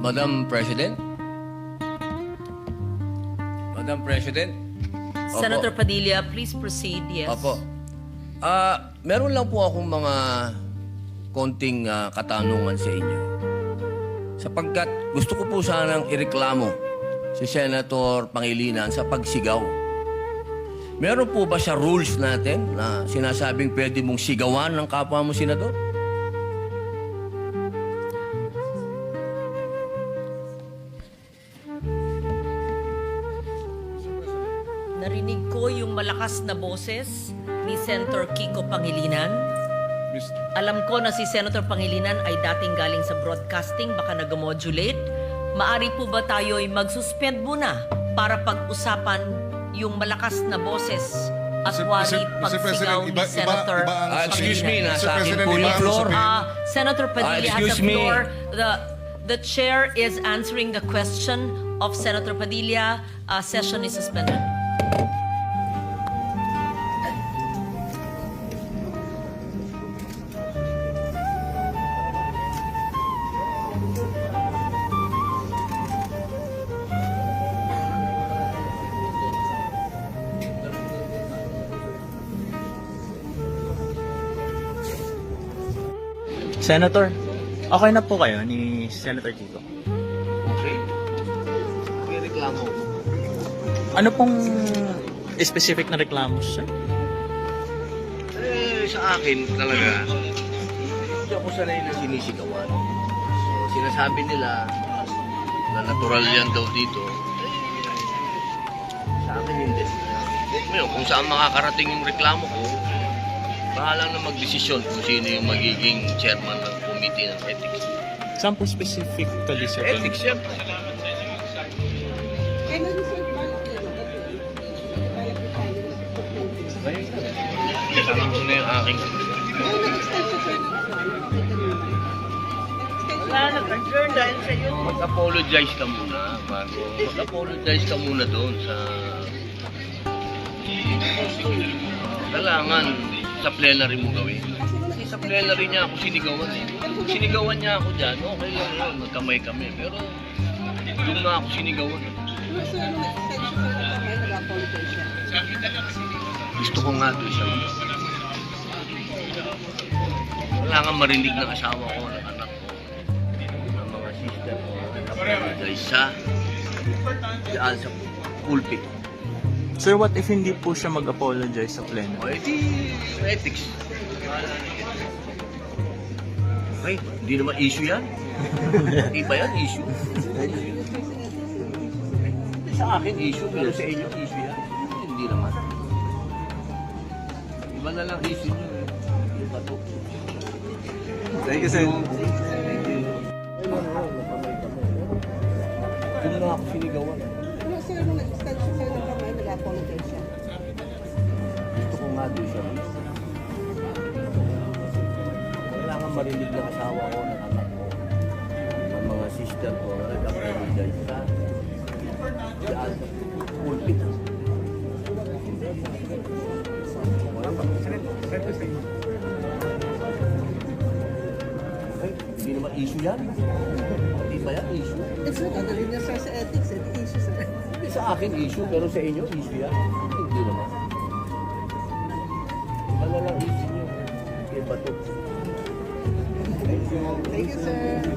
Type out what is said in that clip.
Madam President? Madam President? Opo. Senator Padilla, please proceed. Yes. Opo. Meron lang po akong mga konting katanungan sa inyo. Sapagkat gusto ko po sanang ireklamo si Senator Pangilinan sa pagsigaw. Meron po ba sa rules natin na sinasabing pwede mong sigawan ng kapwa mo senador? Narinig ko yung malakas na boses ni Senator Kiko Pangilinan. Alam ko na si Senator Pangilinan ay dating galing sa broadcasting, baka nag-modulate. Maari po ba tayo ay mag-suspend muna para pag-usapan yung malakas na boses at wari pagsigaw ni Senator Excuse me, Pangilinan? nasa akin po President, yung iba- floor. Senator Padilla has excuse the me. floor. The chair is answering the question of Senator Padilla. Session is suspended. Senator, okay na po kayo ni Senator Kiko? Okay. May reklamo ko. Ano pong specific na reklamo, sir? Sa akin talaga, hindi ako sanay na sinisigawan. So, sinasabi nila na natural yan daw dito. Sa akin hindi. Ngayon, kung saan makakarating yung reklamo ko, bahala na magdesisyon kung sino yung magiging chairman ng committee ng ethics. Saan po specifically, sir? Ethics, siyempre. Kasama ko na yung aking... Mag-apologize ka muna bago. Mag-apologize ka muna doon sa... Kailangan sa plenary mo gawin. Kasi sa plenary niya ako sinigawan. Kung sinigawan niya ako dyan, okay lang yun. Magkamay kami. Pero doon na ako sinigawan. Gusto ko nga doon siya. Kailangan marinig ng asawa ko, ng anak ko, ng mga sister ko, nag-apologize sa daan sa pulpit. Sir, what if hindi po siya mag-apologize sa pleno? O, edi, ethics. Okay, hindi naman issue yan. Hindi ba yan issue? Sa akin issue, pero sa inyo issue yan. Hindi naman. Iba na lang issue nyo. Iba to. Thank you, sir. Doon na ako sinigawan. Sir, nung nag-extension sa'yo ng kamay, nag-apologize siya. Gusto ko nga doon siya. Kailangan marinig ng asawa ko, ng anak ko, ng mga sister ko, na nag-apologize sa daan sa pulpit. Ay, hindi naman issue yan. Hindi ba yan issue? It's not dadalhin niya sir sa ethics, issue sir. Hindi sa akin issue, pero sa inyo issue yan. Hindi naman. Iba na lang issue nyo. Iba to. Thank you, sir.